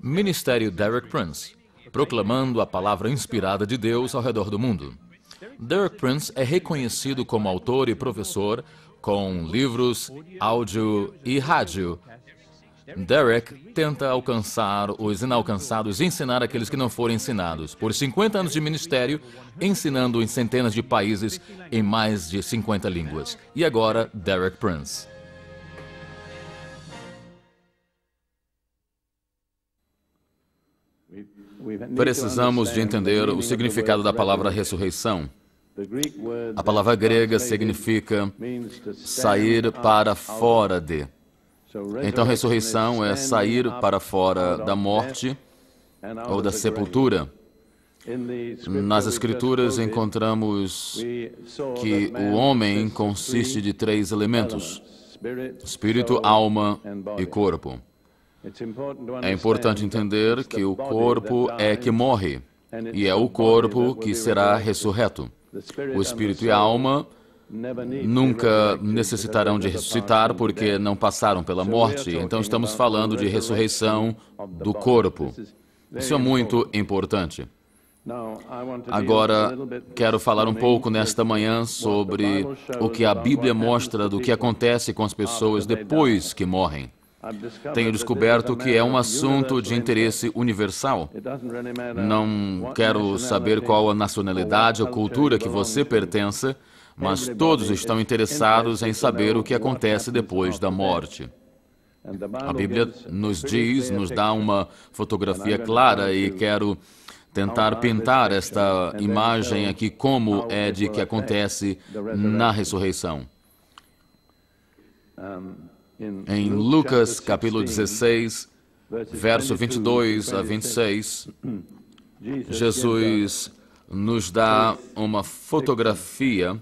Ministério Derek Prince, proclamando a palavra inspirada de Deus ao redor do mundo. Derek Prince é reconhecido como autor e professor com livros, áudio e rádio. Derek tenta alcançar os inalcançados e ensinar aqueles que não foram ensinados. Por 50 anos de ministério, ensinando em centenas de países em mais de 50 línguas. E agora, Derek Prince. Precisamos de entender o significado da palavra ressurreição. A palavra grega significa sair para fora de. Então, ressurreição é sair para fora da morte ou da sepultura. Nas Escrituras encontramos que o homem consiste de 3 elementos: espírito, alma e corpo. É importante entender que o corpo é que morre, e é o corpo que será ressurreto. O espírito e a alma nunca necessitarão de ressuscitar porque não passaram pela morte. Então estamos falando de ressurreição do corpo. Isso é muito importante. Agora, quero falar um pouco nesta manhã sobre o que a Bíblia mostra do que acontece com as pessoas depois que morrem. Tenho descoberto que é um assunto de interesse universal. Não quero saber qual a nacionalidade ou cultura que você pertença, mas todos estão interessados em saber o que acontece depois da morte. A Bíblia nos diz, nos dá uma fotografia clara e quero tentar pintar esta imagem aqui como é de que acontece na ressurreição. Em Lucas, capítulo 16, verso 22 a 26, Jesus nos dá uma fotografia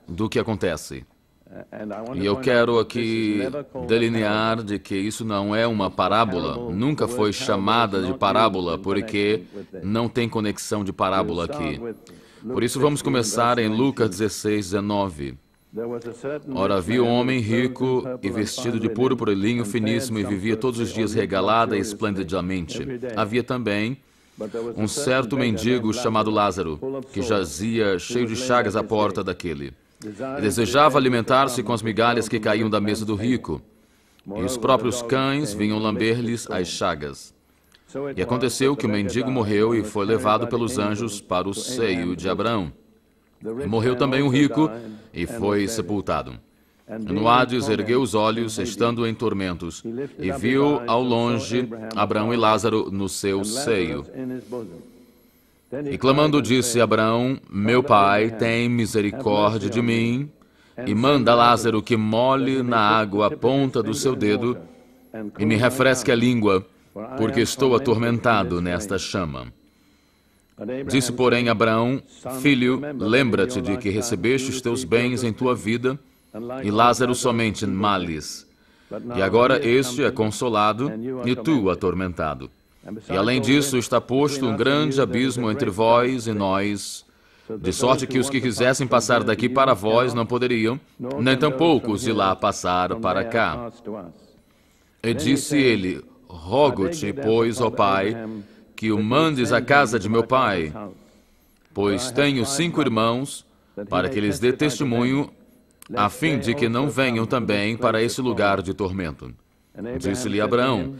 do que acontece. E eu quero aqui delinear de que isso não é uma parábola, nunca foi chamada de parábola, porque não tem conexão de parábola aqui. Por isso vamos começar em Lucas 16, 19. Ora, havia um homem rico e vestido de púrpura e linho finíssimo e vivia todos os dias regalada e esplendidamente. Havia também um certo mendigo chamado Lázaro, que jazia cheio de chagas à porta daquele. E desejava alimentar-se com as migalhas que caíam da mesa do rico. E os próprios cães vinham lamber-lhes as chagas. E aconteceu que o mendigo morreu e foi levado pelos anjos para o seio de Abraão. E morreu também o rico e foi sepultado. No Hades ergueu os olhos, estando em tormentos, e viu ao longe Abraão e Lázaro no seu seio. E clamando disse Abraão: Meu pai, tem misericórdia de mim, e manda Lázaro que molhe na água a ponta do seu dedo, e me refresque a língua, porque estou atormentado nesta chama. Disse, porém, Abraão: Filho, lembra-te de que recebeste os teus bens em tua vida, e Lázaro somente males. E agora este é consolado, e tu atormentado. E além disso está posto um grande abismo entre vós e nós, de sorte que os que quisessem passar daqui para vós não poderiam, nem tampouco os de lá passar para cá. E disse ele: Rogo-te, pois, ó Pai, que o mandes à casa de meu pai, pois tenho 5 irmãos, para que lhes dê testemunho, a fim de que não venham também para esse lugar de tormento. Disse-lhe Abraão: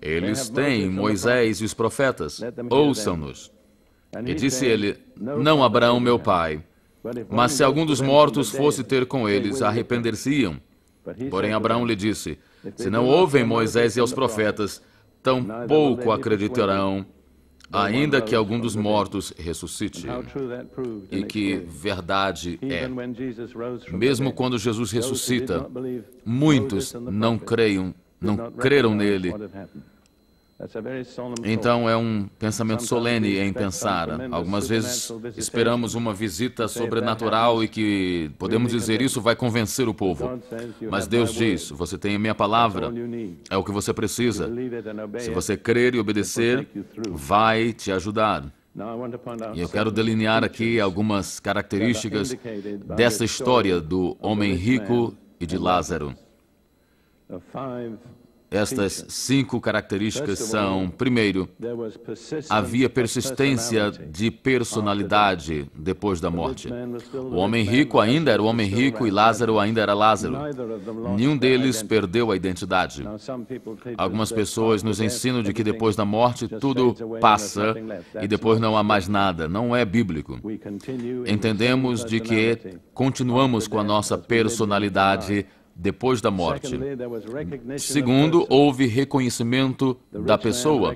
Eles têm Moisés e os profetas, ouçam-nos. E disse ele: Não, Abraão, meu pai, mas se algum dos mortos fosse ter com eles, arrepender-se-iam. Porém Abraão lhe disse: Se não ouvem Moisés e aos profetas, tampouco acreditarão, ainda que algum dos mortos ressuscite. E que verdade é. Mesmo quando Jesus ressuscita, muitos não creram nele. Então é um pensamento solene em pensar. Algumas vezes esperamos uma visita sobrenatural e que podemos dizer isso vai convencer o povo. Mas Deus diz: você tem a minha palavra, é o que você precisa. Se você crer e obedecer, vai te ajudar. E eu quero delinear aqui algumas características dessa história do homem rico e de Lázaro. Estas 5 características são: primeiro, havia persistência de personalidade depois da morte. O homem rico ainda era o homem rico e Lázaro ainda era Lázaro. Nenhum deles perdeu a identidade. Algumas pessoas nos ensinam de que depois da morte tudo passa e depois não há mais nada. Não é bíblico. Entendemos de que continuamos com a nossa personalidade depois da morte. Segundo, houve reconhecimento da pessoa.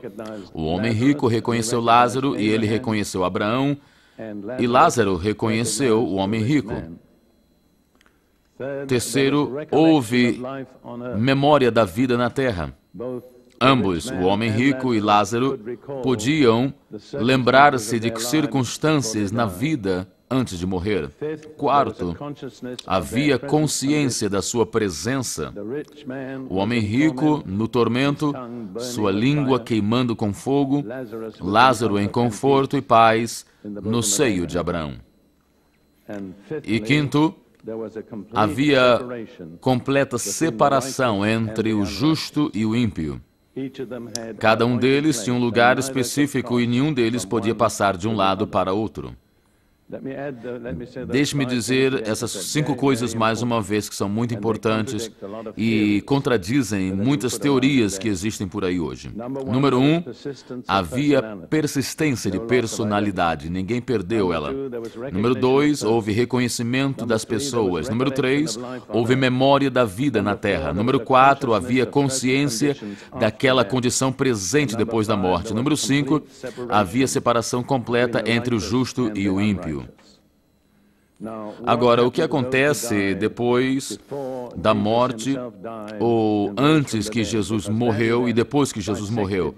O homem rico reconheceu Lázaro e ele reconheceu Abraão, e Lázaro reconheceu o homem rico. Terceiro, houve memória da vida na terra. Ambos, o homem rico e Lázaro, podiam lembrar-se de circunstâncias na vida antes de morrer. Quarto, havia consciência da sua presença. O homem rico no tormento, sua língua queimando com fogo, Lázaro em conforto e paz no seio de Abraão. E quinto, havia completa separação entre o justo e o ímpio. Cada um deles tinha um lugar específico e nenhum deles podia passar de um lado para outro. Deixe-me dizer essas 5 coisas mais uma vez que são muito importantes e contradizem muitas teorias que existem por aí hoje. Número 1, havia persistência de personalidade, ninguém perdeu ela. Número 2, houve reconhecimento das pessoas. Número 3, houve memória da vida na terra. Número 4, havia consciência daquela condição presente depois da morte. Número 5, havia separação completa entre o justo e o ímpio. Agora, o que acontece depois da morte, ou antes que Jesus morreu e depois que Jesus morreu?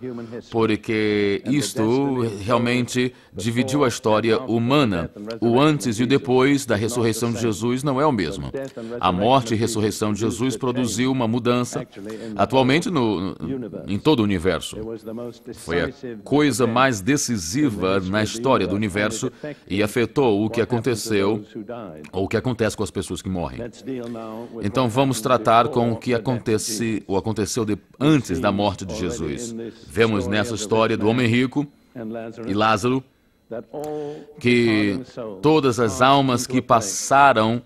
Porque isto realmente dividiu a história humana. O antes e o depois da ressurreição de Jesus não é o mesmo. A morte e ressurreição de Jesus produziu uma mudança, atualmente em todo o universo. Foi a coisa mais decisiva na história do universo e afetou o que aconteceu ou o que acontece com as pessoas que morrem. Então vamos tratar com o que aconteceu antes da morte de Jesus. Vemos nessa história do homem rico e Lázaro que todas as almas que passaram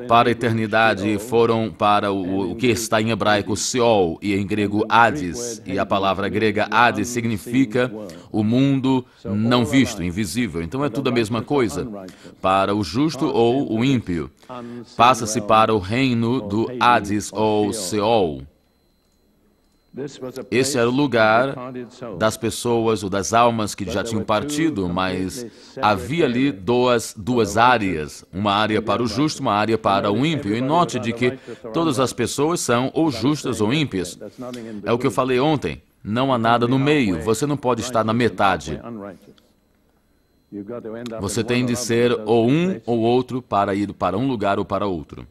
para a eternidade foram para o que está em hebraico Seol e em grego Hades, e a palavra grega Hades significa o mundo não visto, invisível. Então é tudo a mesma coisa. Para o justo ou o ímpio, passa-se para o reino do Hades ou Seol. Esse era o lugar das pessoas ou das almas que já tinham partido, mas havia ali duas áreas, uma área para o justo, uma área para o ímpio. E note de que todas as pessoas são ou justas ou ímpias. É o que eu falei ontem, não há nada no meio, você não pode estar na metade. Você tem de ser ou um ou outro para ir para um lugar ou para outro.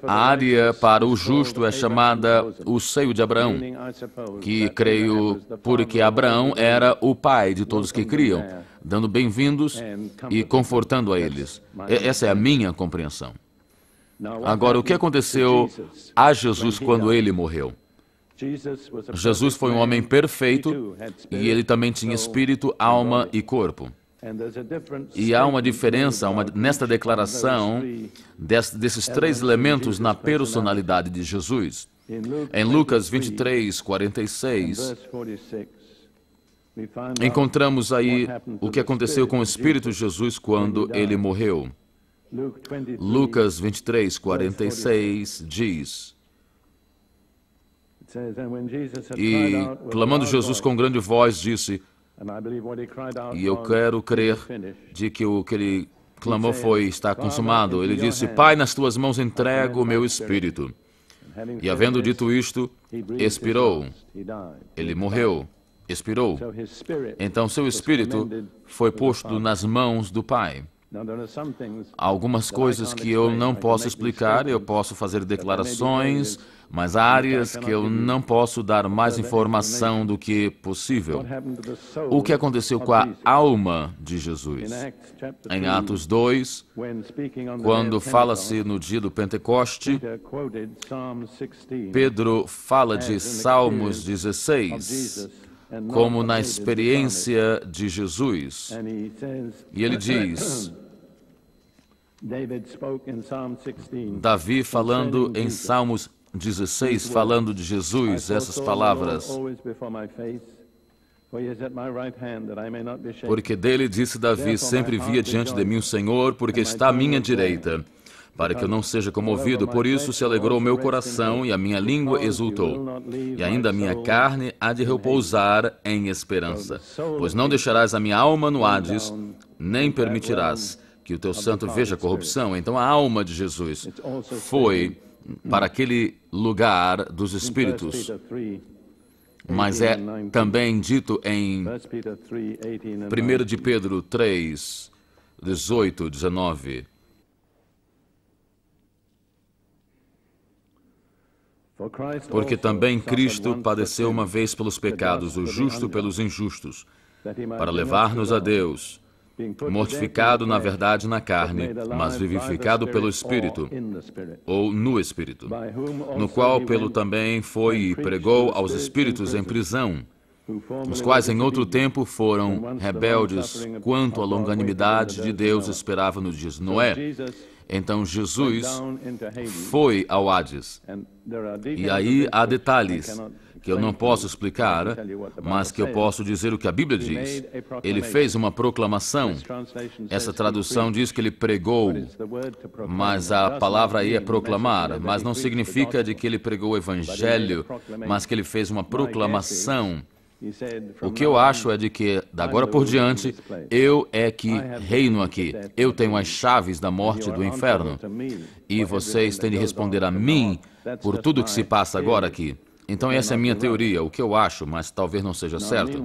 A área para o justo é chamada o seio de Abraão, que creio porque Abraão era o pai de todos que criam, dando bem-vindos e confortando a eles. Essa é a minha compreensão. Agora, o que aconteceu a Jesus quando ele morreu? Jesus foi um homem perfeito e ele também tinha espírito, alma e corpo. E há uma diferença nesta declaração desses 3 elementos na personalidade de Jesus. Em Lucas 23, 46, encontramos aí o que aconteceu com o Espírito de Jesus quando ele morreu. Lucas 23, 46 diz: E, clamando Jesus com grande voz, disse, e eu quero crer de que o que ele clamou está consumado. Ele disse, Pai, nas tuas mãos entrego o meu espírito. E havendo dito isto, expirou. Ele morreu, expirou. Então seu espírito foi posto nas mãos do Pai. Há algumas coisas que eu não posso explicar, eu posso fazer declarações, mas há áreas que eu não posso dar mais informação do que possível. O que aconteceu com a alma de Jesus? Em Atos 2, quando fala-se no dia do Pentecoste, Pedro fala de Salmos 16, como na experiência de Jesus. E ele diz, Davi falando em Salmos 16, falando de Jesus, essas palavras. Porque dele disse Davi, sempre via diante de mim o Senhor, porque está à minha direita, para que eu não seja comovido. Por isso se alegrou o meu coração e a minha língua exultou. E ainda a minha carne há de repousar em esperança. Pois não deixarás a minha alma no Hades, nem permitirás que o teu santo veja corrupção. Então a alma de Jesus foi para aquele lugar dos espíritos. Mas é também dito em 1 de Pedro 3, 18, 19. Porque também Cristo padeceu uma vez pelos pecados, o justo pelos injustos, para levar-nos a Deus, mortificado na verdade na carne, mas vivificado pelo Espírito, ou no Espírito, no qual pelo também foi e pregou aos espíritos em prisão, os quais em outro tempo foram rebeldes quanto à longanimidade de Deus esperava nos dias de Noé. Então Jesus foi ao Hades. E aí há detalhes que eu não posso explicar, mas que eu posso dizer o que a Bíblia diz. Ele fez uma proclamação. Essa tradução diz que ele pregou, mas a palavra aí é proclamar, mas não significa de que ele pregou o Evangelho, mas que ele fez uma proclamação. O que eu acho é de que, da agora por diante, eu é que reino aqui. Eu tenho as chaves da morte e do inferno. E vocês têm de responder a mim por tudo que se passa agora aqui. Então essa é a minha teoria, o que eu acho, mas talvez não seja certo.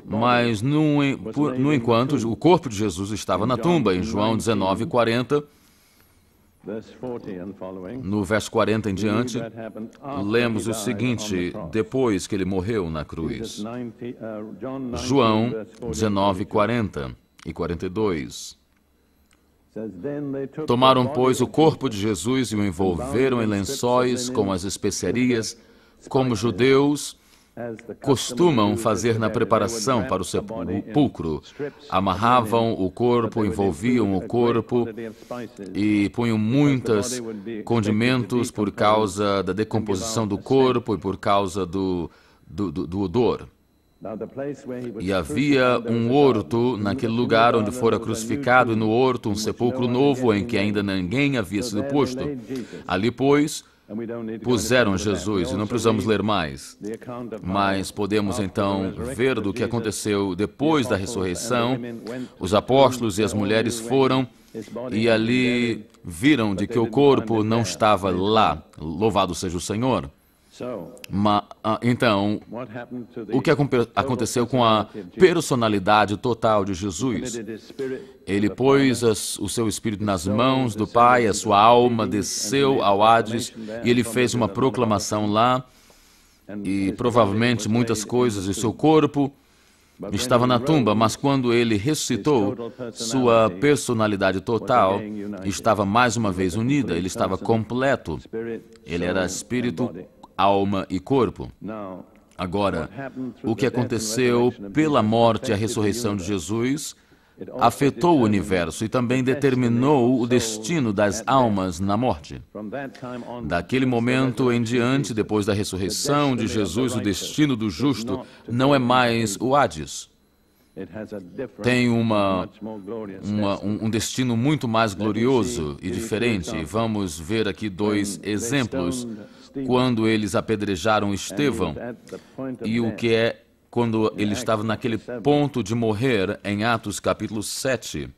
Mas, no enquanto, o corpo de Jesus estava na tumba, em João 19, 40, no verso 40 em diante, lemos o seguinte, depois que ele morreu na cruz. João 19, 40 e 42. Tomaram, pois, o corpo de Jesus e o envolveram em lençóis com as especiarias, como judeus costumam fazer na preparação para o sepulcro. Amarravam o corpo, envolviam o corpo e punham muitos condimentos por causa da decomposição do corpo e por causa do odor. E havia um horto naquele lugar onde fora crucificado, e no horto um sepulcro novo em que ainda ninguém havia sido posto. Ali, pois, puseram Jesus, e não precisamos ler mais, mas podemos então ver do que aconteceu depois da ressurreição. Os apóstolos e as mulheres foram e ali viram de que o corpo não estava lá. Louvado seja o Senhor. Então, o que aconteceu com a personalidade total de Jesus? Ele pôs o seu espírito nas mãos do Pai, a sua alma desceu ao Hades e ele fez uma proclamação lá e provavelmente muitas coisas de seu corpo estava na tumba, mas quando ele ressuscitou, sua personalidade total estava mais uma vez unida, ele estava completo, ele era espírito, alma e corpo. Agora, o que aconteceu pela morte e a ressurreição de Jesus afetou o universo e também determinou o destino das almas na morte. Daquele momento em diante, depois da ressurreição de Jesus, o destino do justo não é mais o Hades. Tem um destino muito mais glorioso e diferente. Vamos ver aqui dois exemplos. Quando eles apedrejaram Estevão e o que é quando ele estava naquele ponto de morrer, em Atos capítulo 7,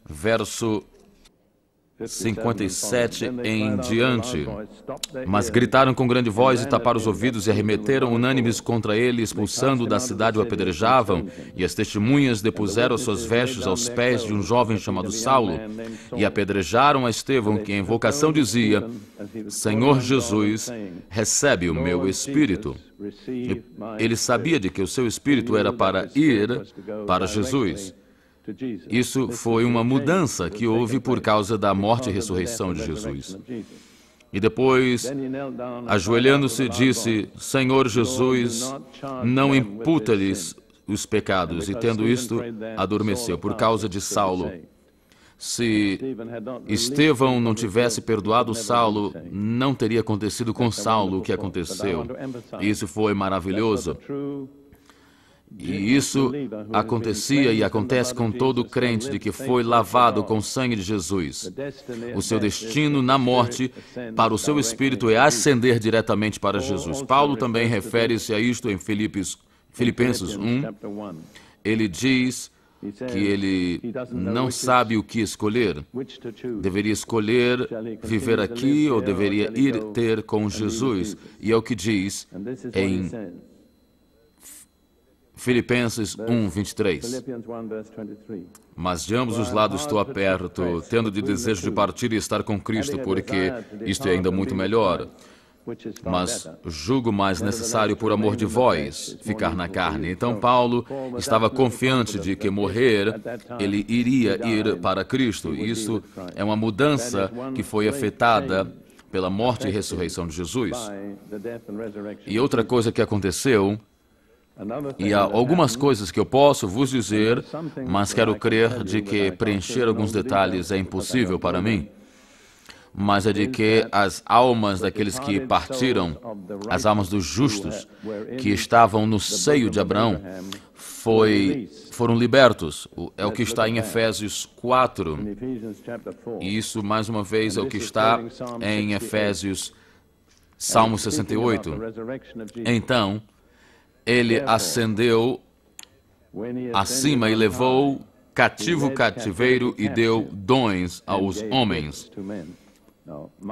verso 57 em diante. Mas gritaram com grande voz e taparam os ouvidos e arremeteram unânimes contra ele, expulsando da cidade o apedrejavam, e as testemunhas depuseram suas vestes aos pés de um jovem chamado Saulo, e apedrejaram a Estevão, que em invocação dizia: Senhor Jesus, recebe o meu espírito. E ele sabia de que o seu espírito era para ir para Jesus. Isso foi uma mudança que houve por causa da morte e ressurreição de Jesus. E depois, ajoelhando-se, disse: Senhor Jesus, não imputa-lhes os pecados. E tendo isto, adormeceu por causa de Saulo. Se Estevão não tivesse perdoado Saulo, não teria acontecido com Saulo o que aconteceu. Isso foi maravilhoso. E isso acontecia e acontece com todo crente de que foi lavado com o sangue de Jesus. O seu destino na morte para o seu espírito é ascender diretamente para Jesus. Paulo também refere-se a isto em Filipenses 1. Ele diz que ele não sabe o que escolher. Deveria escolher viver aqui ou deveria ir ter com Jesus. E é o que diz em Filipenses 1, 23. Mas de ambos os lados estou aperto, tendo de desejo de partir e estar com Cristo, porque isto é ainda muito melhor. Mas julgo mais necessário, por amor de vós, ficar na carne. Então Paulo estava confiante de que morrer, ele iria ir para Cristo. Isso é uma mudança que foi afetada pela morte e ressurreição de Jesus. E outra coisa que aconteceu, e há algumas coisas que eu posso vos dizer, mas quero crer de que preencher alguns detalhes é impossível para mim. Mas é de que as almas daqueles que partiram, as almas dos justos, que estavam no seio de Abraão, foram libertos. É o que está em Efésios 4. E isso, mais uma vez, é o que está em Efésios, Salmo 68. Então, ele ascendeu acima e levou cativo o cativeiro e deu dons aos homens.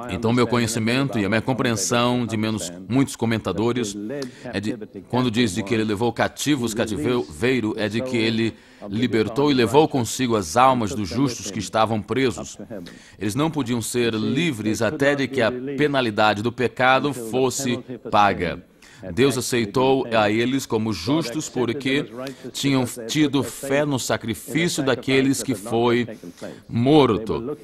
Então, meu conhecimento e a minha compreensão de muitos comentadores quando diz de que ele levou cativos cativeiro, é de que ele libertou e levou consigo as almas dos justos que estavam presos. Eles não podiam ser livres até de que a penalidade do pecado fosse paga. Deus aceitou a eles como justos porque tinham tido fé no sacrifício daqueles que foi morto.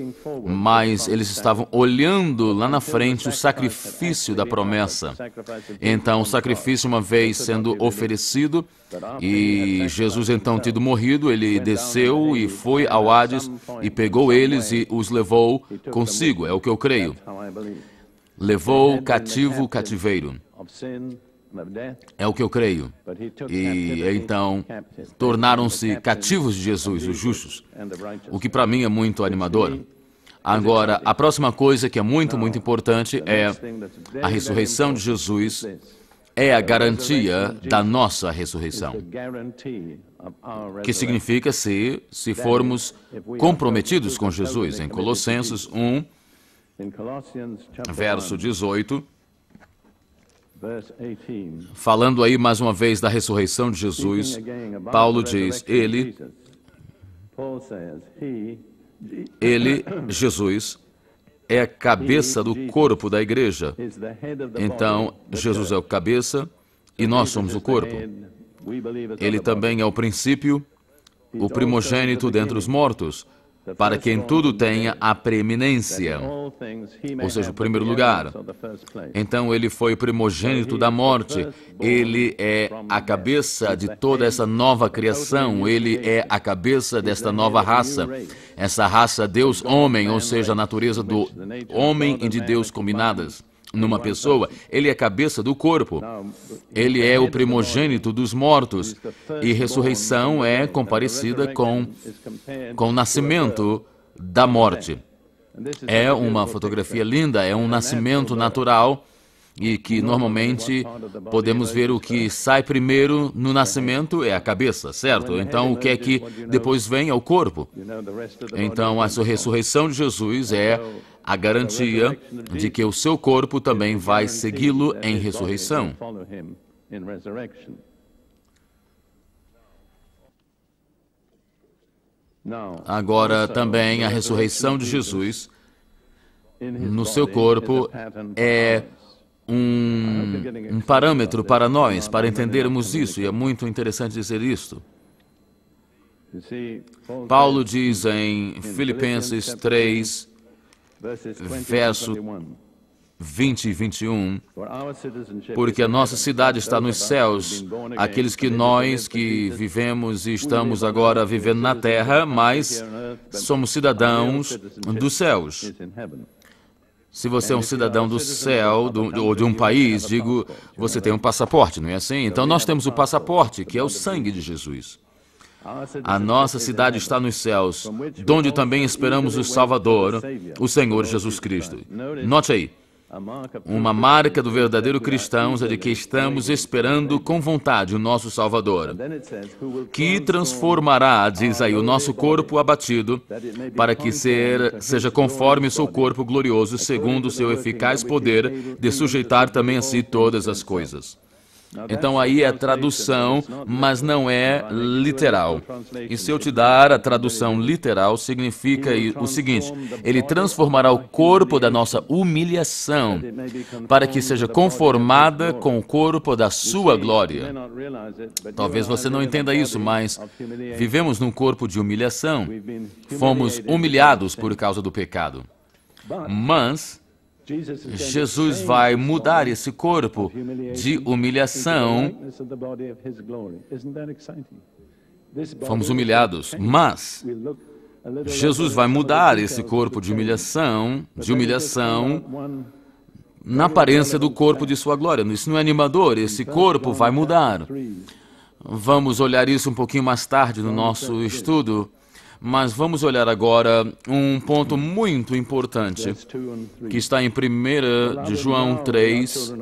Mas eles estavam olhando lá na frente o sacrifício da promessa. Então, o sacrifício, uma vez sendo oferecido, e Jesus então tido morrido, ele desceu e foi ao Hades e pegou eles e os levou consigo. É o que eu creio. Levou cativo o cativeiro. É o que eu creio. E então tornaram-se cativos de Jesus, os justos, o que para mim é muito animador. Agora, a próxima coisa que é muito importante é a ressurreição de Jesus. É a garantia da nossa ressurreição. Que significa se formos comprometidos com Jesus. Em Colossenses 1, verso 18, falando aí mais uma vez da ressurreição de Jesus, Paulo diz, ele, Jesus, é a cabeça do corpo da igreja. Então, Jesus é o cabeça e nós somos o corpo. Ele também é o princípio, o primogênito dentre os mortos, para que em tudo tenha a preeminência, ou seja, o primeiro lugar. Então, ele foi o primogênito da morte, ele é a cabeça de toda essa nova criação, ele é a cabeça desta nova raça, essa raça Deus-homem, ou seja, a natureza do homem e de Deus combinadas numa pessoa. Ele é a cabeça do corpo, ele é o primogênito dos mortos, e ressurreição é comparecida com o nascimento da morte. É uma fotografia linda, é um nascimento natural, e que normalmente podemos ver o que sai primeiro no nascimento é a cabeça, certo? Então, o que é que depois vem é o corpo. Então, a ressurreição de Jesus é a garantia de que o seu corpo também vai segui-lo em ressurreição. Agora, também a ressurreição de Jesus no seu corpo é um parâmetro para nós, para entendermos isso, e é muito interessante dizer isto. Paulo diz em Filipenses 3, verso 20 e 21, porque a nossa cidade está nos céus, aqueles que nós que vivemos e estamos agora vivendo na terra, mas somos cidadãos dos céus. Se você é um cidadão do céu, ou de um país, digo, você tem um passaporte, não é assim? Então nós temos o passaporte, que é o sangue de Jesus. A nossa cidade está nos céus, de onde também esperamos o Salvador, o Senhor Jesus Cristo. Note aí, uma marca do verdadeiro cristão é de que estamos esperando com vontade o nosso Salvador, que transformará, diz aí, o nosso corpo abatido, para que seja conforme o seu corpo glorioso, segundo o seu eficaz poder de sujeitar também a si todas as coisas. Então aí é tradução, mas não é literal. E se eu te dar a tradução literal, significa o seguinte: ele transformará o corpo da nossa humilhação para que seja conformada com o corpo da sua glória. Talvez você não entenda isso, mas vivemos num corpo de humilhação. Fomos humilhados por causa do pecado. Mas Jesus vai mudar esse corpo de humilhação. Fomos humilhados, mas Jesus vai mudar esse corpo de humilhação na aparência do corpo de sua glória. Isso não é animador, esse corpo vai mudar. Vamos olhar isso um pouquinho mais tarde no nosso estudo. Mas vamos olhar agora um ponto muito importante, que está em 1 de João 3.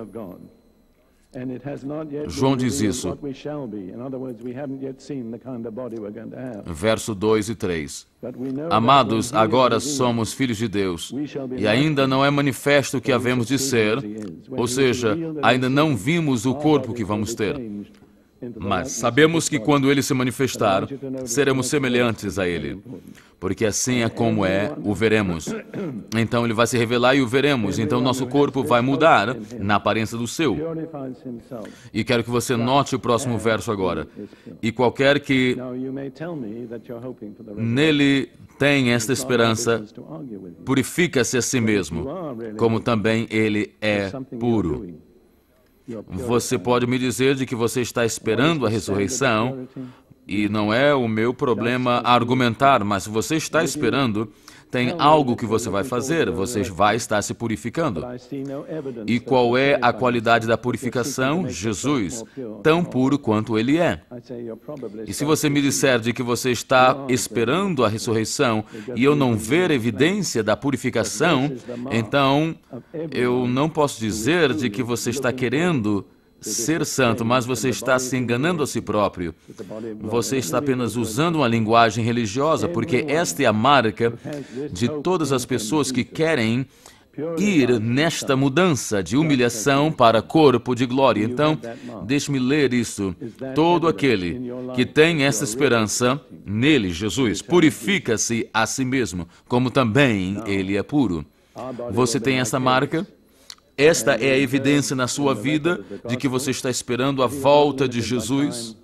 João diz isso, verso 2 e 3. Amados, agora somos filhos de Deus, e ainda não é manifesto o que havemos de ser, ou seja, ainda não vimos o corpo que vamos ter. Mas sabemos que quando Ele se manifestar, seremos semelhantes a Ele, porque assim é como o veremos. Então Ele vai se revelar e o veremos, então nosso corpo vai mudar na aparência do seu. E quero que você note o próximo verso agora. E qualquer que nele tem esta esperança, purifica-se a si mesmo, como também Ele é puro. Você pode me dizer de que você está esperando a ressurreição, e não é o meu problema argumentar, mas se você está esperando, tem algo que você vai fazer, você vai estar se purificando. E qual é a qualidade da purificação? Jesus, tão puro quanto Ele é. E se você me disser de que você está esperando a ressurreição e eu não ver evidência da purificação, então eu não posso dizer de que você está querendo ser santo, mas você está se enganando a si próprio. Você está apenas usando uma linguagem religiosa, porque esta é a marca de todas as pessoas que querem ir nesta mudança de humilhação para corpo de glória. Então, deixe-me ler isso. Todo aquele que tem essa esperança nele, Jesus, purifica-se a si mesmo, como também ele é puro. Você tem essa marca? Esta é a evidência na sua vida de que você está esperando a volta de Jesus.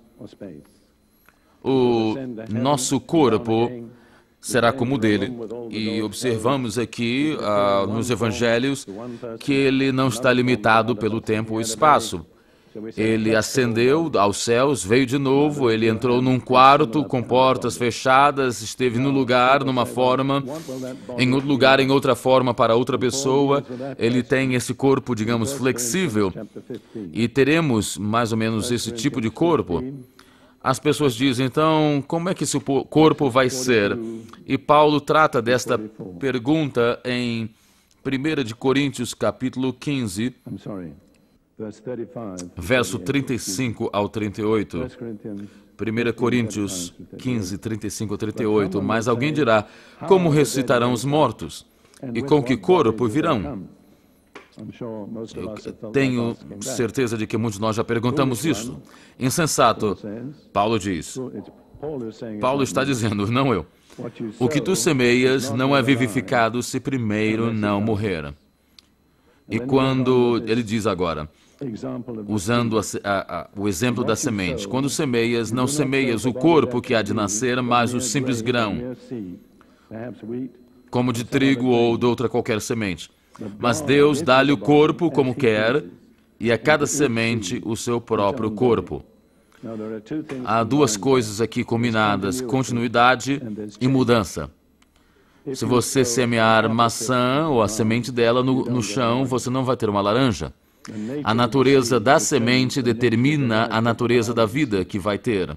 O nosso corpo será como o dele. E observamos aqui nos evangelhos que ele não está limitado pelo tempo ou espaço. Ele ascendeu aos céus, veio de novo, ele entrou num quarto com portas fechadas, esteve no lugar, numa forma, em outro lugar, em outra forma para outra pessoa. Ele tem esse corpo, digamos, flexível, e teremos mais ou menos esse tipo de corpo. As pessoas dizem, então, como é que esse corpo vai ser? E Paulo trata desta pergunta em 1 de Coríntios, capítulo 15, verso 35 ao 38. 1 Coríntios 15, 35 a 38. Mas alguém dirá, como ressuscitarão os mortos? E com que corpo virão? Eu tenho certeza de que muitos de nós já perguntamos isso. Insensato, Paulo diz. Paulo está dizendo, não eu. O que tu semeias não é vivificado se primeiro não morrer. E quando ele diz agora, usando o exemplo da semente, quando semeias, não semeias o corpo que há de nascer, mas o simples grão, como de trigo ou de outra qualquer semente. Mas Deus dá-lhe o corpo como quer, e a cada semente o seu próprio corpo. Há duas coisas aqui combinadas, continuidade e mudança. Se você semear maçã ou a semente dela no chão, você não vai ter uma laranja. A natureza da semente determina a natureza da vida que vai ter.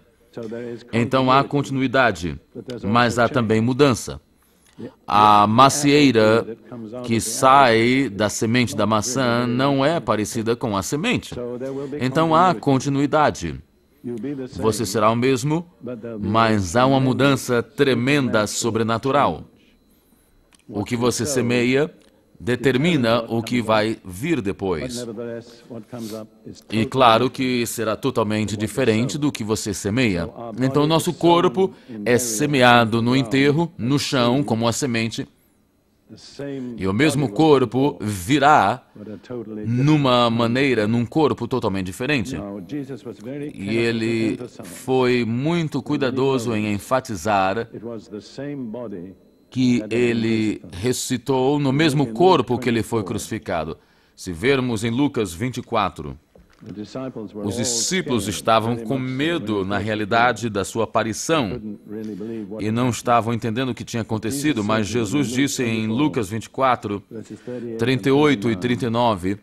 Então há continuidade, mas há também mudança. A macieira que sai da semente da maçã não é parecida com a semente. Então há continuidade. Você será o mesmo, mas há uma mudança tremenda, sobrenatural. O que você semeia determina o que vai vir depois. E claro que será totalmente diferente do que você semeia. Então, nosso corpo é semeado no enterro, no chão, como a semente. E o mesmo corpo virá numa maneira, num corpo totalmente diferente. E ele foi muito cuidadoso em enfatizar que ele ressuscitou no mesmo corpo que ele foi crucificado. Se vermos em Lucas 24, os discípulos estavam com medo, na realidade, da sua aparição e não estavam entendendo o que tinha acontecido, mas Jesus disse em Lucas 24, 38 e 39,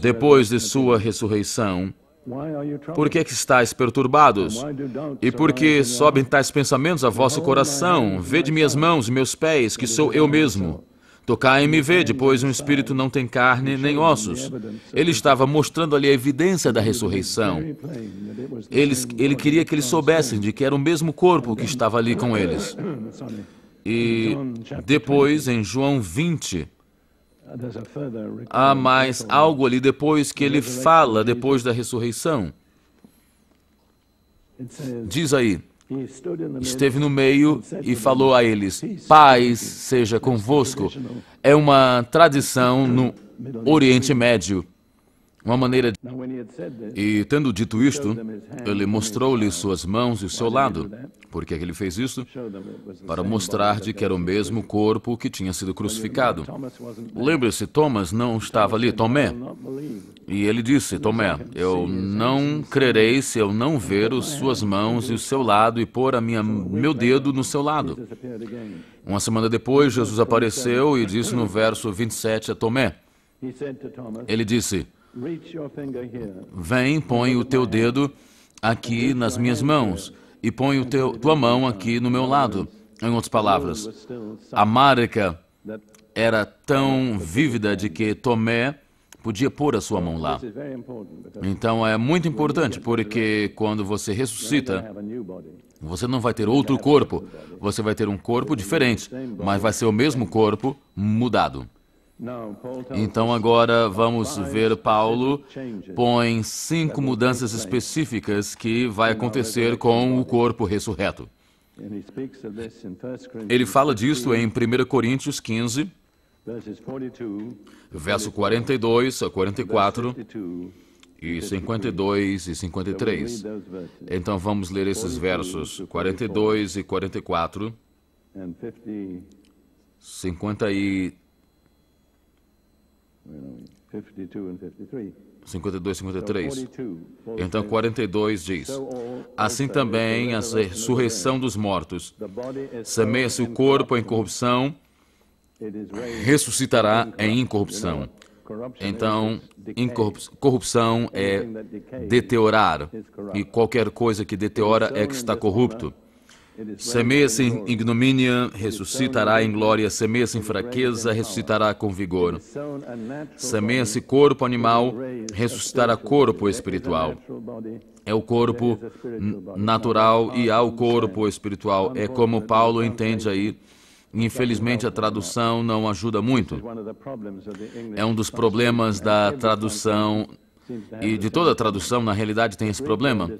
depois de sua ressurreição, por que estáis perturbados? E por que sobem tais pensamentos a vosso coração? Vede minhas mãos e meus pés, que sou eu mesmo. Tocai-me e vede, pois um espírito não tem carne nem ossos. Ele estava mostrando ali a evidência da ressurreição. Ele queria que eles soubessem de que era o mesmo corpo que estava ali com eles. E depois, em João 20, há mais algo ali depois que ele fala, depois da ressurreição. Diz aí, esteve no meio e falou a eles, paz seja convosco. É uma tradição no Oriente Médio, uma maneira de... E tendo dito isto, ele mostrou-lhe suas mãos e o seu lado. Por que ele fez isso? Para mostrar de que era o mesmo corpo que tinha sido crucificado. Lembre-se, Thomas não estava ali, Tomé. E ele disse, Tomé, eu não crerei se eu não ver as suas mãos e o seu lado e pôr meu dedo no seu lado. Uma semana depois, Jesus apareceu e disse no verso 27 a Tomé, ele disse, vem, põe o teu dedo aqui nas minhas mãos e põe tua mão aqui no meu lado. Em outras palavras, a marca era tão vívida de que Tomé podia pôr a sua mão lá. Então é muito importante, porque quando você ressuscita, você não vai ter outro corpo, você vai ter um corpo diferente, mas vai ser o mesmo corpo mudado. Então agora vamos ver Paulo põe 5 mudanças específicas que vai acontecer com o corpo ressurreto. Ele fala disso em 1 Coríntios 15, verso 42 a 44 e 52 e 53. Então vamos ler esses versos 42 e 44, 52 e 53. Então 42 diz, assim também a ressurreição dos mortos. Semeia-se o corpo em corrupção, ressuscitará em incorrupção. Então, corrupção é deteriorar, e qualquer coisa que deteriora é que está corrupto. Semeia-se em ignomínia, ressuscitará em glória. Semeia-se em fraqueza, ressuscitará com vigor. Semeia-se corpo animal, ressuscitará corpo espiritual. É o corpo natural e há o corpo espiritual. É como Paulo entende aí. Infelizmente, a tradução não ajuda muito. É um dos problemas da tradução, e de toda a tradução, na realidade, tem esse problema.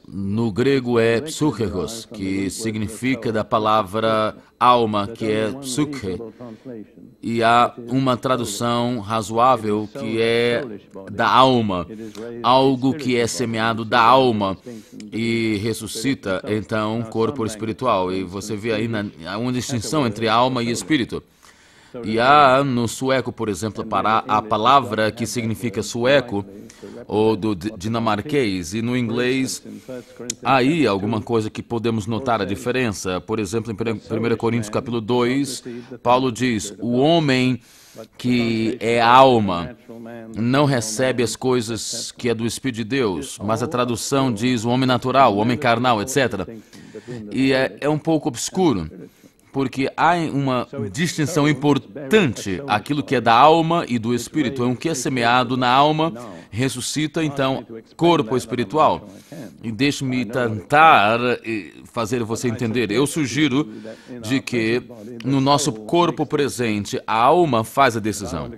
No grego é psuchos, que significa da palavra alma, que é psuche. E há uma tradução razoável que é da alma, algo que é semeado da alma e ressuscita, então, corpo espiritual. E você vê aí há uma distinção entre alma e espírito. E há no sueco, por exemplo, a palavra que significa sueco, ou do dinamarquês, e no inglês, há aí alguma coisa que podemos notar a diferença. Por exemplo, em 1 Coríntios capítulo 2, Paulo diz, o homem que é alma não recebe as coisas que é do Espírito de Deus, mas a tradução diz o homem natural, o homem carnal, etc. E é um pouco obscuro, porque há uma distinção importante, aquilo que é da alma e do espírito. O que é semeado na alma ressuscita, então, corpo espiritual. E deixe-me tentar fazer você entender. Eu sugiro de que no nosso corpo presente, a alma faz a decisão.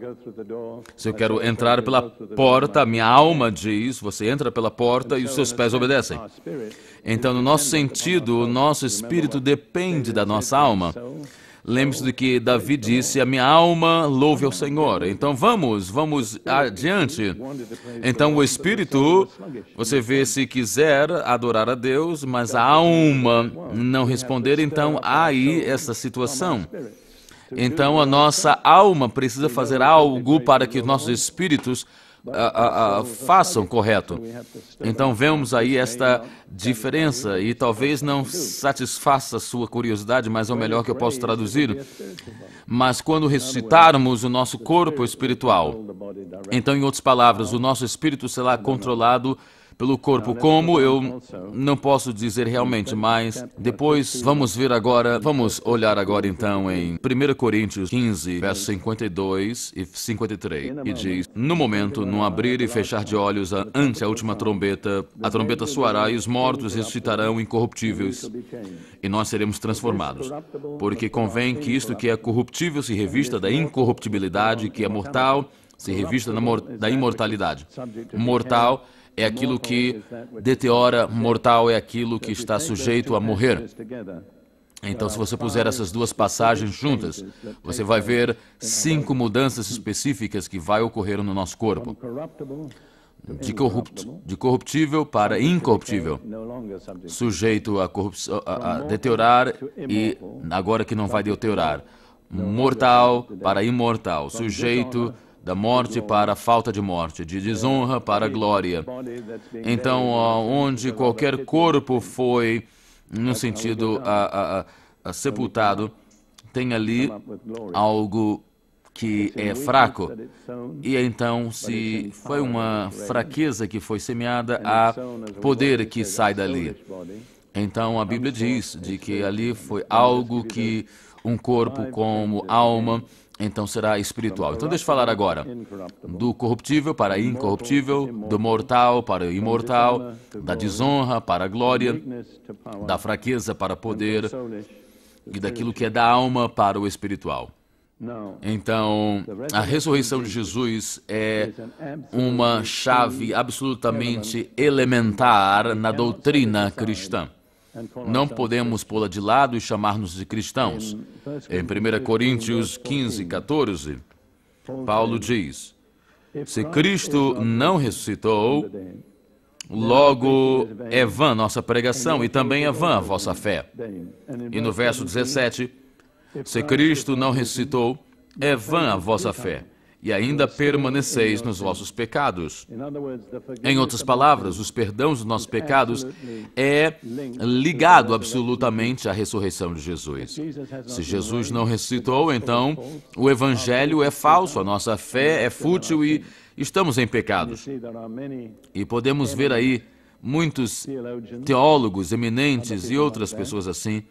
Se eu quero entrar pela porta, minha alma diz, você entra pela porta e os seus pés obedecem. Então, no nosso sentido, o nosso espírito depende da nossa alma. Lembre-se de que Davi disse, a minha alma louve ao Senhor. Então, vamos adiante. Então, o espírito, você vê, se quiser adorar a Deus, mas a alma não responder, então há aí essa situação. Então, a nossa alma precisa fazer algo para que os nossos espíritos façam correto. Então vemos aí esta diferença e talvez não satisfaça a sua curiosidade, mas é o melhor que eu posso traduzir. Mas quando ressuscitarmos o nosso corpo espiritual, então, em outras palavras, o nosso espírito será controlado pelo corpo. Como, eu não posso dizer realmente, mas depois vamos olhar agora então em 1 Coríntios 15, versos 52 e 53, e diz, no momento, no abrir e fechar de olhos ante a última trombeta, a trombeta soará e os mortos ressuscitarão incorruptíveis, e nós seremos transformados. Porque convém que isto que é corruptível se revista da incorruptibilidade, que é mortal se revista da imortalidade. Mortal é aquilo que deteriora, mortal é aquilo que está sujeito a morrer. Então, se você puser essas duas passagens juntas, você vai ver 5 mudanças específicas que vai ocorrer no nosso corpo. De corruptível para incorruptível, sujeito a deteriorar e agora que não vai deteriorar. Mortal para imortal, sujeito da morte para a falta de morte, de desonra para a glória. Então, onde qualquer corpo foi, no sentido, sepultado, tem ali algo que é fraco. E então, se foi uma fraqueza que foi semeada, há poder que sai dali. Então, a Bíblia diz de que ali foi algo que um corpo como alma, então será espiritual. Então deixa eu falar agora do corruptível para incorruptível, do mortal para imortal, da desonra para a glória, da fraqueza para poder e daquilo que é da alma para o espiritual. Então, a ressurreição de Jesus é uma chave absolutamente elementar na doutrina cristã. Não podemos pô-la de lado e chamar-nos de cristãos. Em 1 Coríntios 15, 14, Paulo diz, se Cristo não ressuscitou, logo é vã nossa pregação e também é vã a vossa fé. E no verso 17, se Cristo não ressuscitou, é vã a vossa fé e ainda permaneceis nos vossos pecados. Em outras palavras, os perdões dos nossos pecados é ligado absolutamente à ressurreição de Jesus. Se Jesus não ressuscitou, então o Evangelho é falso, a nossa fé é fútil e estamos em pecados. E podemos ver aí muitos teólogos eminentes e outras pessoas assim,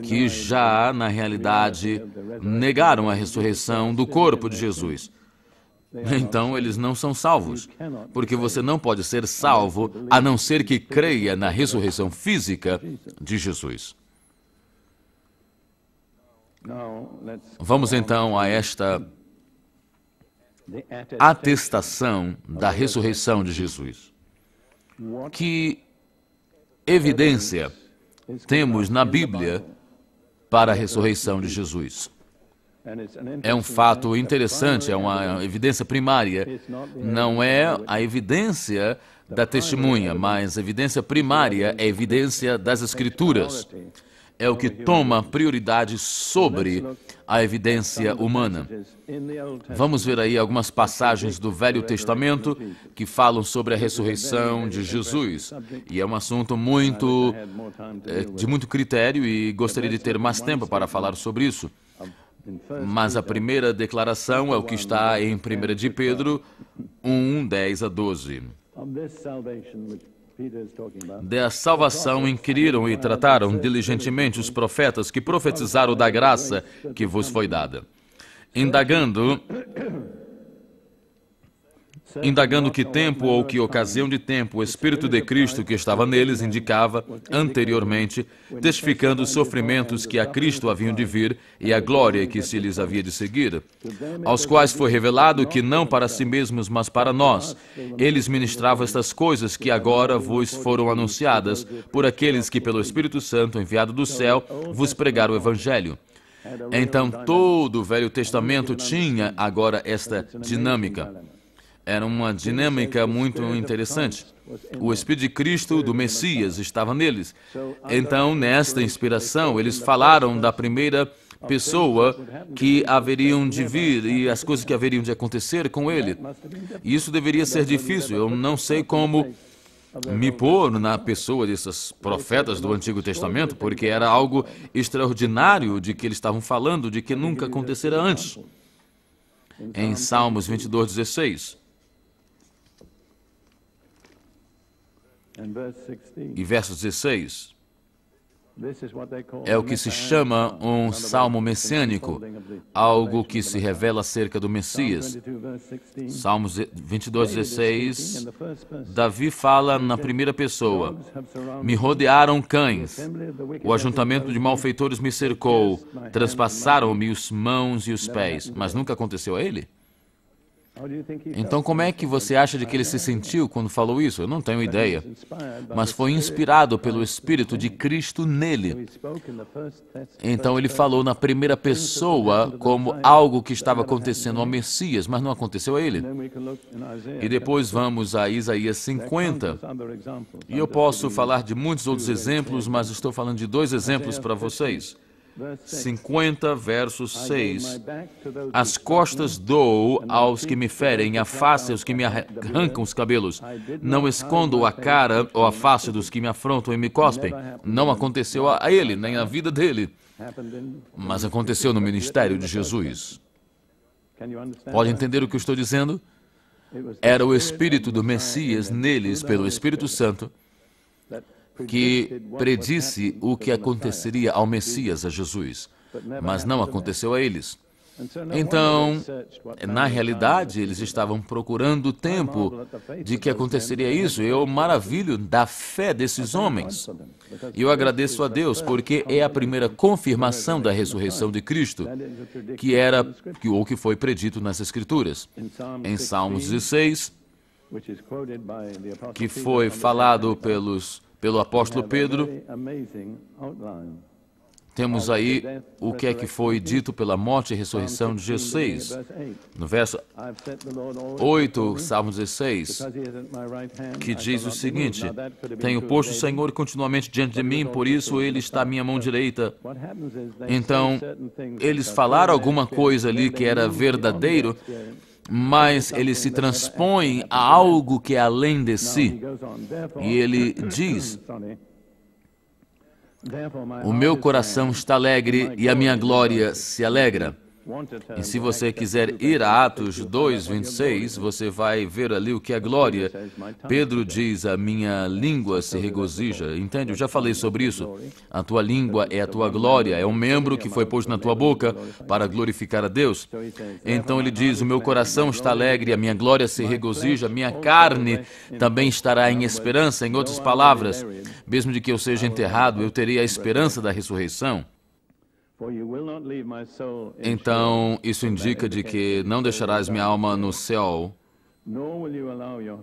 que já, na realidade, negaram a ressurreição do corpo de Jesus. Então, eles não são salvos, porque você não pode ser salvo a não ser que creia na ressurreição física de Jesus. Vamos então a esta atestação da ressurreição de Jesus. Que evidência temos na Bíblia para a ressurreição de Jesus? É um fato interessante, é uma evidência primária. Não é a evidência da testemunha, mas a evidência primária é a evidência das Escrituras. É o que toma prioridade sobre a evidência humana. Vamos ver aí algumas passagens do Velho Testamento que falam sobre a ressurreição de Jesus. E é um assunto de muito critério e gostaria de ter mais tempo para falar sobre isso. Mas a primeira declaração é o que está em 1 de Pedro 1, 10 a 12. Da salvação inquiriram e trataram diligentemente os profetas que profetizaram da graça que vos foi dada. Indagando que tempo ou que ocasião de tempo o Espírito de Cristo que estava neles indicava anteriormente, testificando os sofrimentos que a Cristo haviam de vir e a glória que se lhes havia de seguir, aos quais foi revelado que não para si mesmos, mas para nós, eles ministravam estas coisas que agora vos foram anunciadas por aqueles que pelo Espírito Santo enviado do céu vos pregaram o Evangelho. Então todo o Velho Testamento tinha agora esta dinâmica. Era uma dinâmica muito interessante. O Espírito de Cristo, do Messias, estava neles. Então, nesta inspiração, eles falaram da primeira pessoa que haveriam de vir e as coisas que haveriam de acontecer com ele. E isso deveria ser difícil. Eu não sei como me pôr na pessoa desses profetas do Antigo Testamento, porque era algo extraordinário de que eles estavam falando, de que nunca acontecera antes. Em Salmos 22, 16. E verso 16, é o que se chama um salmo messiânico, algo que se revela acerca do Messias. Salmos 22, 16, Davi fala na primeira pessoa: me rodearam cães, o ajuntamento de malfeitores me cercou, transpassaram-me as mãos e os pés. Mas nunca aconteceu a ele? Então, como é que você acha de que ele se sentiu quando falou isso? Eu não tenho ideia. Mas foi inspirado pelo Espírito de Cristo nele. Então, ele falou na primeira pessoa como algo que estava acontecendo ao Messias, mas não aconteceu a ele. E depois vamos a Isaías 50. E eu posso falar de muitos outros exemplos, mas estou falando de 2 exemplos para vocês. 50, verso 6. As costas dou aos que me ferem, a face aos que me arrancam os cabelos. Não escondo a cara ou a face dos que me afrontam e me cospem. Não aconteceu a ele, nem a vida dele. Mas aconteceu no ministério de Jesus. Pode entender o que eu estou dizendo? Era o Espírito do Messias neles, pelo Espírito Santo, que predisse o que aconteceria ao Messias, a Jesus, mas não aconteceu a eles. Então, na realidade, eles estavam procurando o tempo de que aconteceria isso. Eu maravilho da fé desses homens. E eu agradeço a Deus, porque é a primeira confirmação da ressurreição de Cristo, que foi predito nas Escrituras. Em Salmos 16, que foi falado pelo apóstolo Pedro, temos aí o que é que foi dito pela morte e ressurreição de Jesus. No verso 8, Salmo 16, que diz o seguinte: tenho posto o Senhor continuamente diante de mim, por isso Ele está à minha mão direita. Então, eles falaram alguma coisa ali que era verdadeiro, mas ele se transpõe a algo que é além de si. E ele diz: o meu coração está alegre e a minha glória se alegra. E se você quiser ir a Atos 2, 26, você vai ver ali o que é glória. Pedro diz: a minha língua se regozija. Entende? Eu já falei sobre isso. A tua língua é a tua glória, é um membro que foi posto na tua boca para glorificar a Deus. Então ele diz: o meu coração está alegre, a minha glória se regozija, a minha carne também estará em esperança. Em outras palavras, mesmo de que eu seja enterrado, eu terei a esperança da ressurreição. Então, isso indica de que não deixarás minha alma no céu,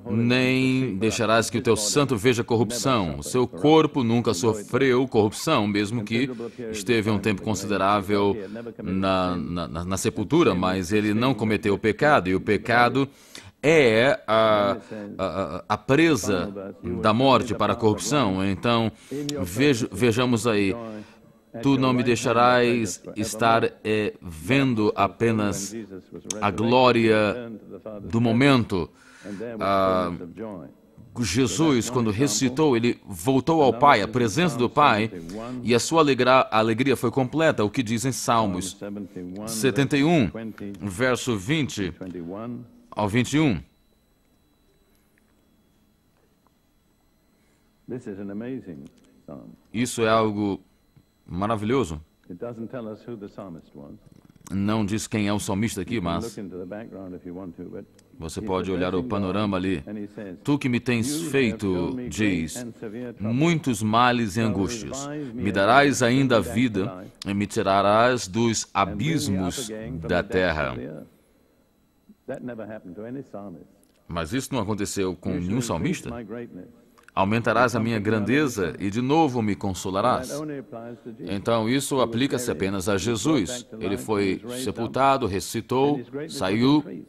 nem deixarás que o teu santo veja corrupção. O seu corpo nunca sofreu corrupção, mesmo que esteve um tempo considerável na sepultura, mas ele não cometeu o pecado, e o pecado é a presa da morte para a corrupção. Então, vejamos aí: tu não me deixarás estar vendo apenas a glória do momento. Jesus, quando ressuscitou, ele voltou ao Pai, à presença do Pai, e a sua alegria foi completa, o que diz em Salmos 71, verso 20 ao 21. Isso é algo maravilhoso. Não diz quem é o salmista aqui, mas você pode olhar o panorama ali. Tu que me tens feito, diz, muitos males e angústias. Me darás ainda a vida e me tirarás dos abismos da terra. Mas isso não aconteceu com nenhum salmista? Aumentarás a minha grandeza e de novo me consolarás. Então isso aplica-se apenas a Jesus. Ele foi sepultado, ressuscitou, saiu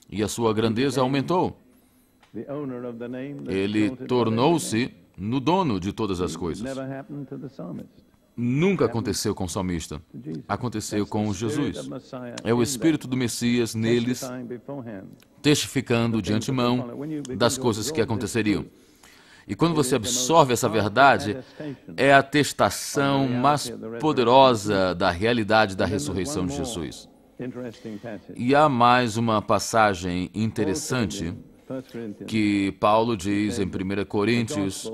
e a sua grandeza aumentou. Ele tornou-se no dono de todas as coisas. Nunca aconteceu com o salmista. Aconteceu com Jesus. É o Espírito do Messias neles, testificando de antemão das coisas que aconteceriam. E quando você absorve essa verdade, é a atestação mais poderosa da realidade da ressurreição de Jesus. E há mais uma passagem interessante que Paulo diz em 1 Coríntios.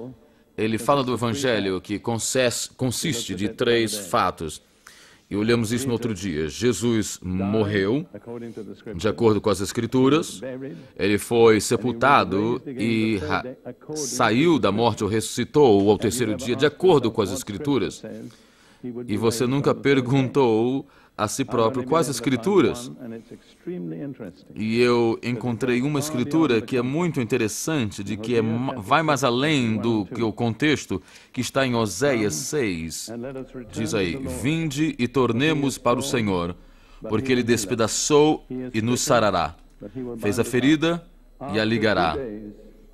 Ele fala do Evangelho que consiste de 3 fatos. E olhamos isso no outro dia. Jesus morreu, de acordo com as Escrituras. Ele foi sepultado e saiu da morte ou ressuscitou ao terceiro dia, de acordo com as Escrituras. E você nunca perguntou a si próprio quais Escrituras. E eu encontrei uma Escritura que é muito interessante, de que vai mais além do que o contexto, que está em Oséias 6. Diz aí: vinde e tornemos para o Senhor, porque Ele despedaçou e nos sarará. Fez a ferida e a ligará.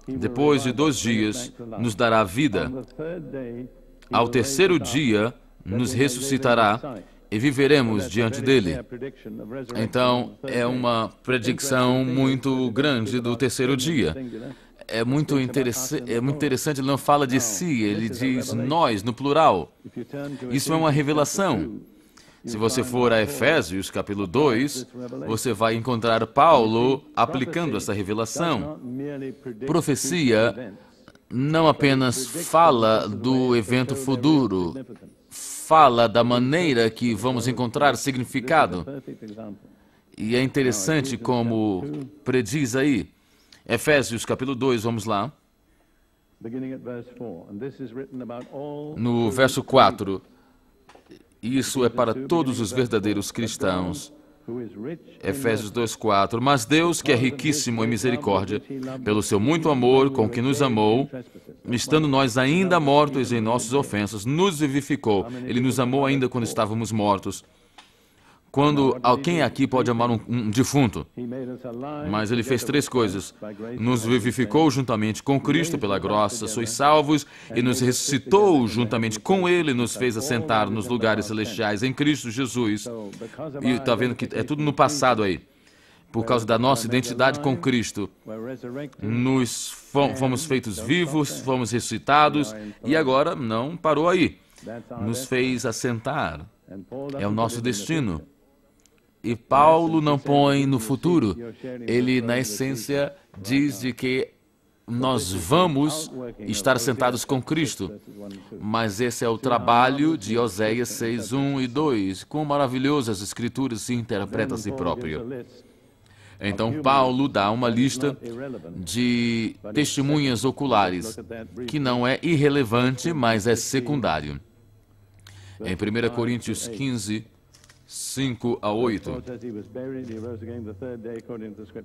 Depois de 2 dias, nos dará vida. Ao terceiro dia, nos ressuscitará e viveremos diante dele. Então, é uma predicção muito grande do terceiro dia. É muito interessante, ele não fala de si, ele diz nós, no plural. Isso é uma revelação. Se você for a Efésios, capítulo 2, você vai encontrar Paulo aplicando essa revelação. Profecia não apenas fala do evento futuro, fala da maneira que vamos encontrar significado. E é interessante como prediz aí. Efésios capítulo 2, vamos lá. No verso 4. Isso é para todos os verdadeiros cristãos. Efésios 2:4. Mas Deus, que é riquíssimo em misericórdia, pelo seu muito amor com que nos amou, estando nós ainda mortos em nossas ofensas, nos vivificou. Ele nos amou ainda quando estávamos mortos. Quando alguém aqui pode amar um defunto, mas ele fez 3 coisas. Nos vivificou juntamente com Cristo pela graça, sois salvos, e nos ressuscitou juntamente com Ele, nos fez assentar nos lugares celestiais em Cristo Jesus. E está vendo que é tudo no passado aí. Por causa da nossa identidade com Cristo, nós fomos feitos vivos, fomos ressuscitados, e agora não parou aí. Nos fez assentar. É o nosso destino. E Paulo não põe no futuro. Ele, na essência, diz de que nós vamos estar sentados com Cristo. Mas esse é o trabalho de Oséias 6:1 e 2. Quão maravilhoso as Escrituras se interpretam a si próprio. Então, Paulo dá uma lista de testemunhas oculares, que não é irrelevante, mas é secundário. Em 1 Coríntios 15, 5 a 8.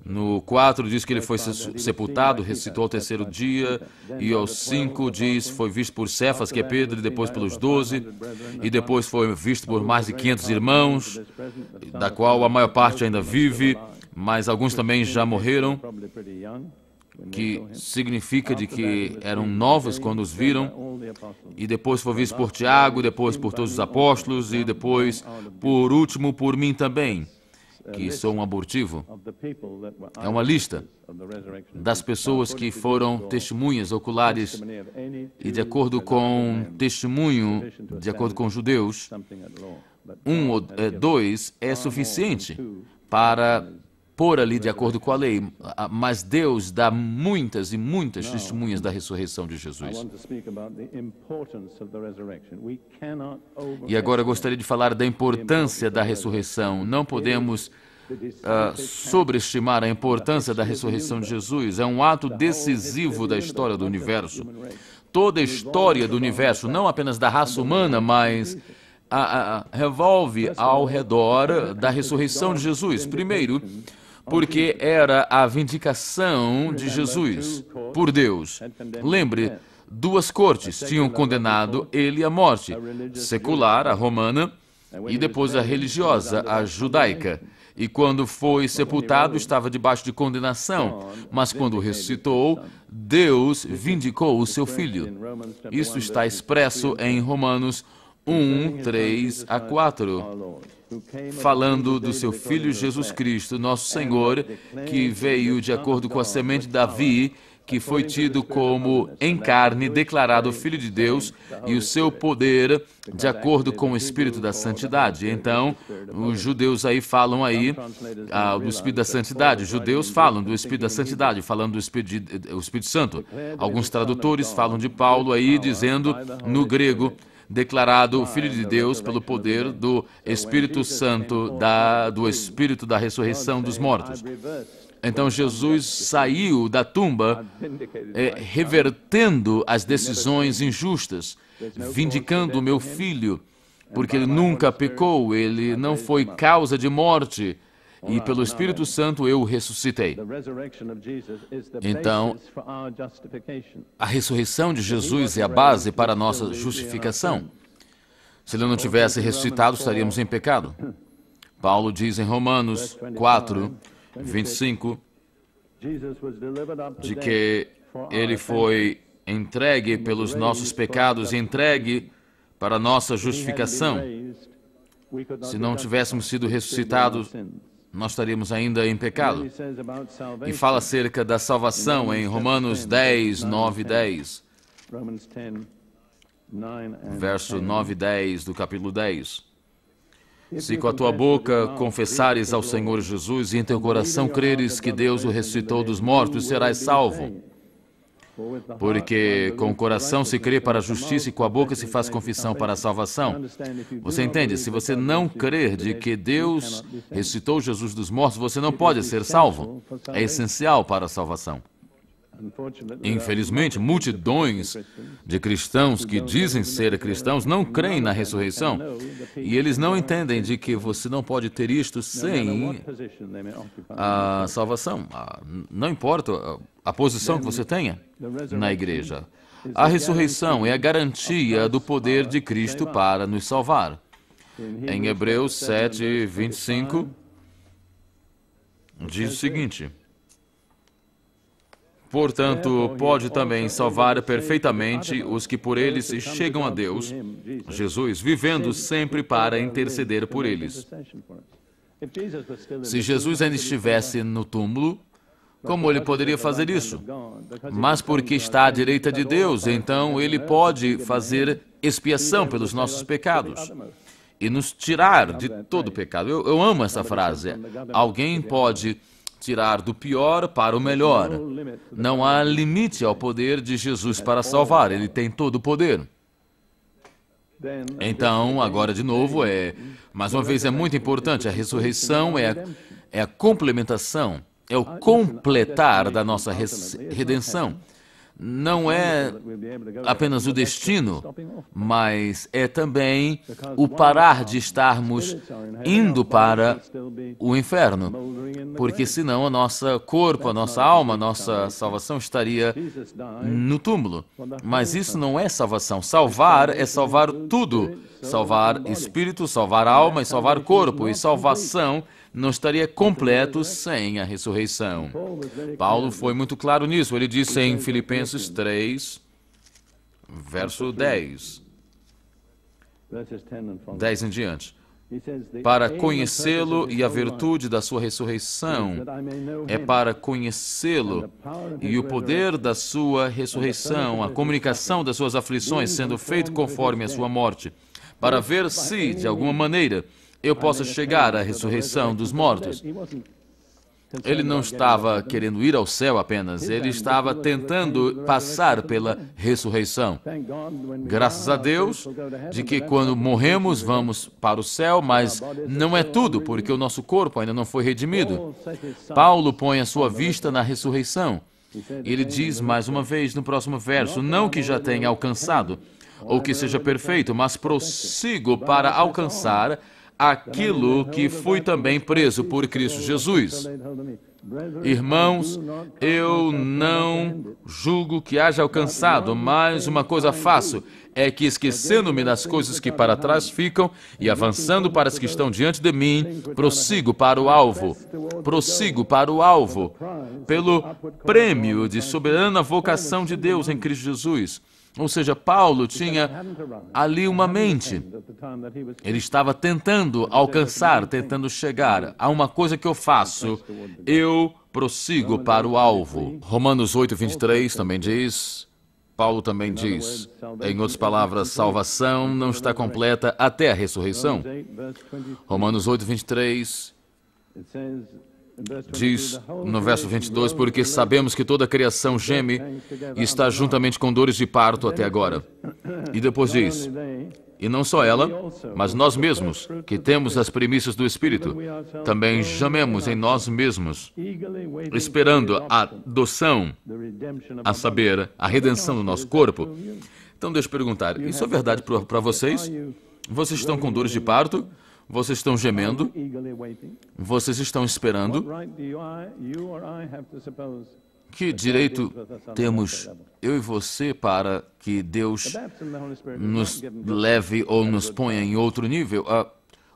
No 4 diz que ele foi sepultado, ressuscitou ao 3º dia, e aos 5 diz foi visto por Cefas, que é Pedro, e depois pelos 12, e depois foi visto por mais de 500 irmãos, da qual a maior parte ainda vive, mas alguns também já morreram, que significa de que eram novos quando os viram, e depois foi visto por Tiago, depois por todos os apóstolos, e depois, por último, por mim também, que sou um abortivo. É uma lista das pessoas que foram testemunhas oculares, e de acordo com testemunho, de acordo com os judeus, 1 ou 2 é suficiente para pôr ali de acordo com a lei, mas Deus dá muitas e muitas testemunhas da ressurreição de Jesus. E agora eu gostaria de falar da importância da ressurreição. Não podemos sobreestimar a importância da ressurreição de Jesus. É um ato decisivo da história do universo. Toda a história do universo, não apenas da raça humana, mas revolve ao redor da ressurreição de Jesus. Primeiro, porque era a vindicação de Jesus por Deus. Lembre, 2 cortes tinham condenado ele à morte, secular, a romana, e depois a religiosa, a judaica. E quando foi sepultado, estava debaixo de condenação, mas quando ressuscitou, Deus vindicou o seu Filho. Isso está expresso em Romanos 1, 3 a 4. Falando do seu Filho Jesus Cristo, nosso Senhor, que veio de acordo com a semente de Davi, que foi tido como em carne, declarado Filho de Deus, e o seu poder de acordo com o Espírito da Santidade. Então, os judeus aí falam aí do Espírito da Santidade. Os judeus falam do Espírito da Santidade, falando do Espírito Santo. Alguns tradutores falam de Paulo aí, dizendo no grego, declarado Filho de Deus pelo poder do Espírito Santo, do Espírito da ressurreição dos mortos. Então Jesus saiu da tumba revertendo as decisões injustas, vindicando o meu filho, porque ele nunca pecou, ele não foi causa de morte, e pelo Espírito Santo eu o ressuscitei. Então, a ressurreição de Jesus é a base para a nossa justificação. Se ele não tivesse ressuscitado, estaríamos em pecado. Paulo diz em Romanos 4, 25, de que ele foi entregue pelos nossos pecados, entregue para a nossa justificação. Se não tivéssemos sido ressuscitados, nós estaríamos ainda em pecado. E fala acerca da salvação em Romanos 10, 9 e 10. Verso 9 e 10 do capítulo 10. Se com a tua boca confessares ao Senhor Jesus e em teu coração creres que Deus o ressuscitou dos mortos, serás salvo. Porque com o coração se crê para a justiça e com a boca se faz confissão para a salvação. Você entende? Se você não crer de que Deus ressuscitou Jesus dos mortos, você não pode ser salvo. É essencial para a salvação. Infelizmente, multidões de cristãos que dizem ser cristãos não creem na ressurreição. E eles não entendem de que você não pode ter isto sem a salvação. Não importa a posição que você tenha na igreja. A ressurreição é a garantia do poder de Cristo para nos salvar. Em Hebreus 7, 25, diz o seguinte: portanto, pode também salvar perfeitamente os que por eles chegam a Deus, Jesus, vivendo sempre para interceder por eles. Se Jesus ainda estivesse no túmulo, como ele poderia fazer isso? Mas porque está à direita de Deus, então ele pode fazer expiação pelos nossos pecados e nos tirar de todo pecado. Eu amo essa frase. Alguém pode tirar do pior para o melhor. Não há limite ao poder de Jesus para salvar. Ele tem todo o poder. Então, agora de novo, mais uma vez, é muito importante. A ressurreição é a complementação, é o completar da nossa redenção. Não é apenas o destino, mas é também o parar de estarmos indo para o inferno, porque senão o nosso corpo, a nossa alma, a nossa salvação estaria no túmulo. Mas isso não é salvação. Salvar é salvar tudo. Salvar espírito, salvar alma e salvar corpo. E salvação não estaria completo sem a ressurreição. Paulo foi muito claro nisso. Ele disse em Filipenses 3, verso 10. 10 em diante. Para conhecê-lo e a virtude da sua ressurreição. É para conhecê-lo e o poder da sua ressurreição, a comunicação das suas aflições, sendo feito conforme a sua morte, para ver se, de alguma maneira, eu possa chegar à ressurreição dos mortos. Ele não estava querendo ir ao céu apenas, ele estava tentando passar pela ressurreição. Graças a Deus, de que quando morremos vamos para o céu, mas não é tudo, porque o nosso corpo ainda não foi redimido. Paulo põe a sua vista na ressurreição. Ele diz mais uma vez no próximo verso, não que já tenha alcançado, ou que seja perfeito, mas prossigo para alcançar aquilo que fui também preso por Cristo Jesus. Irmãos, eu não julgo que haja alcançado, mas uma coisa faço, é que esquecendo-me das coisas que para trás ficam e avançando para as que estão diante de mim, prossigo para o alvo, pelo prêmio de soberana vocação de Deus em Cristo Jesus. Ou seja, Paulo tinha ali uma mente. Ele estava tentando alcançar, tentando chegar a uma coisa que eu faço. Eu prossigo para o alvo. Romanos 8, 23 também diz, Paulo também diz, em outras palavras, salvação não está completa até a ressurreição. Romanos 8, 23 diz no verso 22, porque sabemos que toda a criação geme e está juntamente com dores de parto até agora. E depois diz, e não só ela, mas nós mesmos, que temos as primícias do Espírito, também gememos em nós mesmos, esperando a adoção, a saber, a redenção do nosso corpo. Então deixa eu perguntar, isso é verdade para vocês? Vocês estão com dores de parto? Vocês estão gemendo? Vocês estão esperando? Que direito temos eu e você para que Deus nos leve ou nos ponha em outro nível?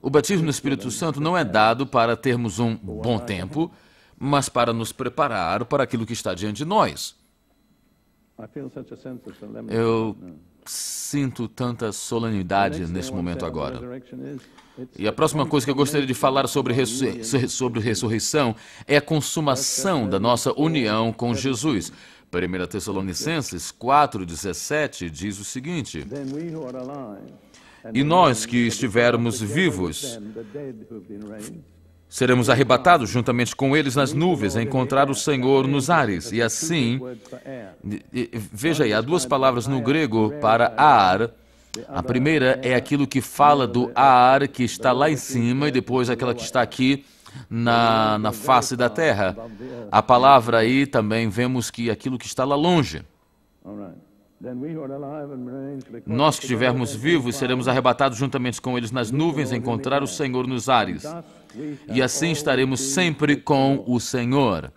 O batismo no Espírito Santo não é dado para termos um bom tempo, mas para nos preparar para aquilo que está diante de nós. Eu sinto tanta solenidade nesse momento agora. E a próxima coisa que eu gostaria de falar sobre ressurreição é a consumação da nossa união com Jesus. 1 Tessalonicenses 4:17 diz o seguinte, e nós que estivermos vivos, seremos arrebatados juntamente com eles nas nuvens a encontrar o Senhor nos ares. E assim, veja aí, há duas palavras no grego para ar. A primeira é aquilo que fala do ar que está lá em cima e depois aquela que está aqui na face da terra. A palavra aí também vemos que aquilo que está lá longe. Nós que estivermos vivos seremos arrebatados juntamente com eles nas nuvens, a encontrar o Senhor nos ares. E assim estaremos sempre com o Senhor.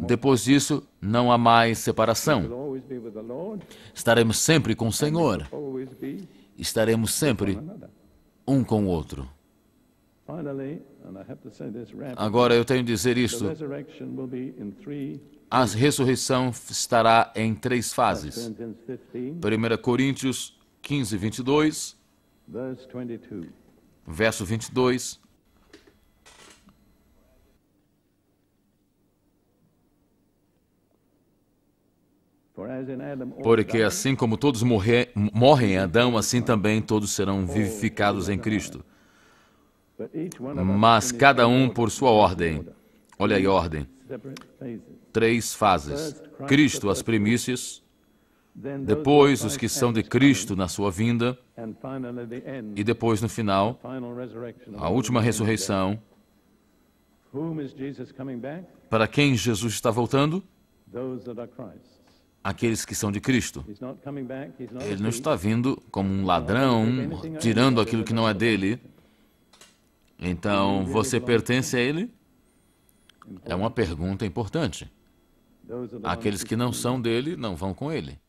Depois disso, não há mais separação. Estaremos sempre com o Senhor. Estaremos sempre um com o outro. Agora eu tenho de dizer isto. A ressurreição estará em 3 fases. 1 Coríntios 15, 22, verso 22. Porque assim como todos morrem em Adão, assim também todos serão vivificados em Cristo. Mas cada um por sua ordem. Olha aí a ordem. 3 fases. Cristo, as primícias. Depois, os que são de Cristo na sua vinda. E depois, no final, a última ressurreição. Para quem Jesus está voltando? Aqueles que são de Cristo. Ele não está vindo como um ladrão, tirando aquilo que não é dele. Então, você pertence a Ele? É uma pergunta importante. Aqueles que não são dele, não vão com Ele.